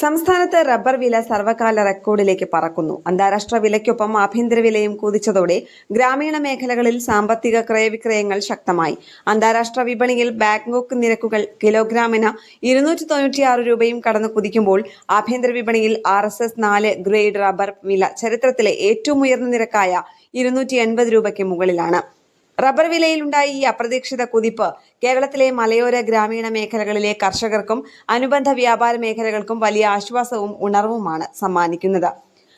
സംസ്ഥാനത്ത് റബ്ബർ വില സർവകാല റെക്കോർഡിലേക്ക് പറക്കുന്നു. അന്താരാഷ്ട്ര വിലയ്ക്കൊപ്പം ആഭ്യന്തര വിലയും കുതിച്ചതോടെ ഗ്രാമീണ മേഖലകളിൽ സാമ്പത്തിക ക്രയവിക്രയങ്ങൾ ശക്തമായി. അന്താരാഷ്ട്ര വിപണിയിൽ ബാങ്കോക്ക് നിരക്കുകൾ കിലോഗ്രാമിന് 296 രൂപയും കടന്നു കുതിക്കുമ്പോൾ ആഭ്യന്തര വിപണിയിൽ RSS 4 ഗ്രേഡ് റബ്ബർ വില ചരിത്രത്തിലെ ഏറ്റവും ഉയർന്ന നിരക്കായ 280 രൂപയ്ക്ക് മുകളിലാണ്. റബ്ബർ വിലയിലുണ്ടായ ഈ അപ്രതീക്ഷിത കുതിപ്പ് കേരളത്തിലെ മലയോര ഗ്രാമീണ മേഖലകളിലെ കർഷകർക്കും അനുബന്ധ വ്യാപാര മേഖലകൾക്കും വലിയ ആശ്വാസവും ഉണർവുമാണ് സമ്മാനിക്കുന്നത്.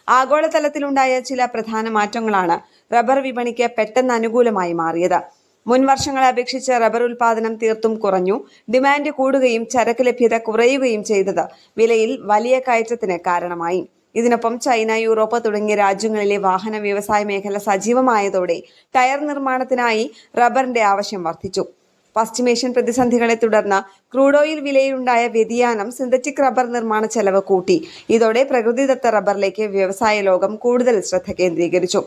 ആഗോളതലത്തിലുണ്ടായ ചില പ്രധാന മാറ്റങ്ങളാണ് റബ്ബർ വിപണിക്ക് പെട്ടെന്ന് അനുകൂലമായി മാറിയത്. മുൻ വർഷങ്ങളെ അപേക്ഷിച്ച് റബ്ബർ ഉൽപാദനം തീർത്തും കുറഞ്ഞു. ഡിമാൻഡ് കൂടുകയും ചരക്ക് ലഭ്യത കുറയുകയും ചെയ്തത് വിലയിൽ വലിയ കയറ്റത്തിന് കാരണമായി. ഇതിനൊപ്പം ചൈന, യൂറോപ്പ് തുടങ്ങിയ രാജ്യങ്ങളിലെ വാഹന വ്യവസായ മേഖല സജീവമായതോടെ ടയർ നിർമ്മാണത്തിനായി റബ്ബറിന്റെ ആവശ്യം വർദ്ധിച്ചു. പശ്ചിമേഷ്യൻ പ്രതിസന്ധികളെ തുടർന്ന് ക്രൂഡ് ഓയിൽ വിലയിലുണ്ടായ വ്യതിയാനം സിന്തറ്റിക് റബ്ബർ നിർമ്മാണ ചെലവ് കൂട്ടി. ഇതോടെ പ്രകൃതിദത്ത റബ്ബറിലേക്ക് വ്യവസായ ലോകം കൂടുതൽ ശ്രദ്ധ കേന്ദ്രീകരിച്ചു.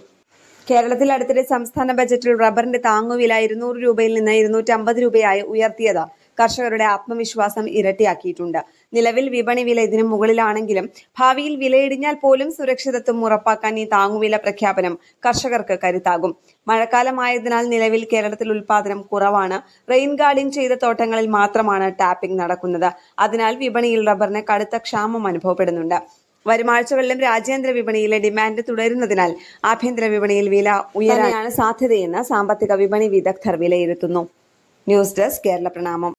കേരളത്തിൽ അടുത്തിടെ സംസ്ഥാന ബജറ്റിൽ റബ്ബറിന്റെ താങ്ങുവില 200 രൂപയിൽ നിന്ന് 250 രൂപയായി ഉയർത്തിയത് കർഷകരുടെ ആത്മവിശ്വാസം ഇരട്ടിയാക്കിയിട്ടുണ്ട്. നിലവിൽ വിപണി വില ഇതിനു മുകളിലാണെങ്കിലും ഭാവിയിൽ വിലയിടിഞ്ഞാൽ പോലും സുരക്ഷിതത്വം ഉറപ്പാക്കാൻ ഈ താങ്ങുവില പ്രഖ്യാപനം കർഷകർക്ക് കരുത്താകും. മഴക്കാലമായതിനാൽ നിലവിൽ കേരളത്തിൽ ഉൽപാദനം കുറവാണ്. റെയിൻ ഗാർഡിംഗ് ചെയ്ത തോട്ടങ്ങളിൽ മാത്രമാണ് ടാപ്പിംഗ് നടക്കുന്നത്. അതിനാൽ വിപണിയിൽ റബ്ബറിന് കടുത്ത ക്ഷാമം അനുഭവപ്പെടുന്നുണ്ട്. വരും ആഴ്ചകളിലും രാജ്യാന്തര വിപണിയിലെ ഡിമാൻഡ് തുടരുന്നതിനാൽ ആഭ്യന്തര വിപണിയിൽ വില ഉയരാനാണ് സാധ്യതയെന്ന് സാമ്പത്തിക വിപണി വിദഗ്ധർ വിലയിരുത്തുന്നു. ന്യൂസ് ഡെസ്ക് കേരള പ്രണാമം.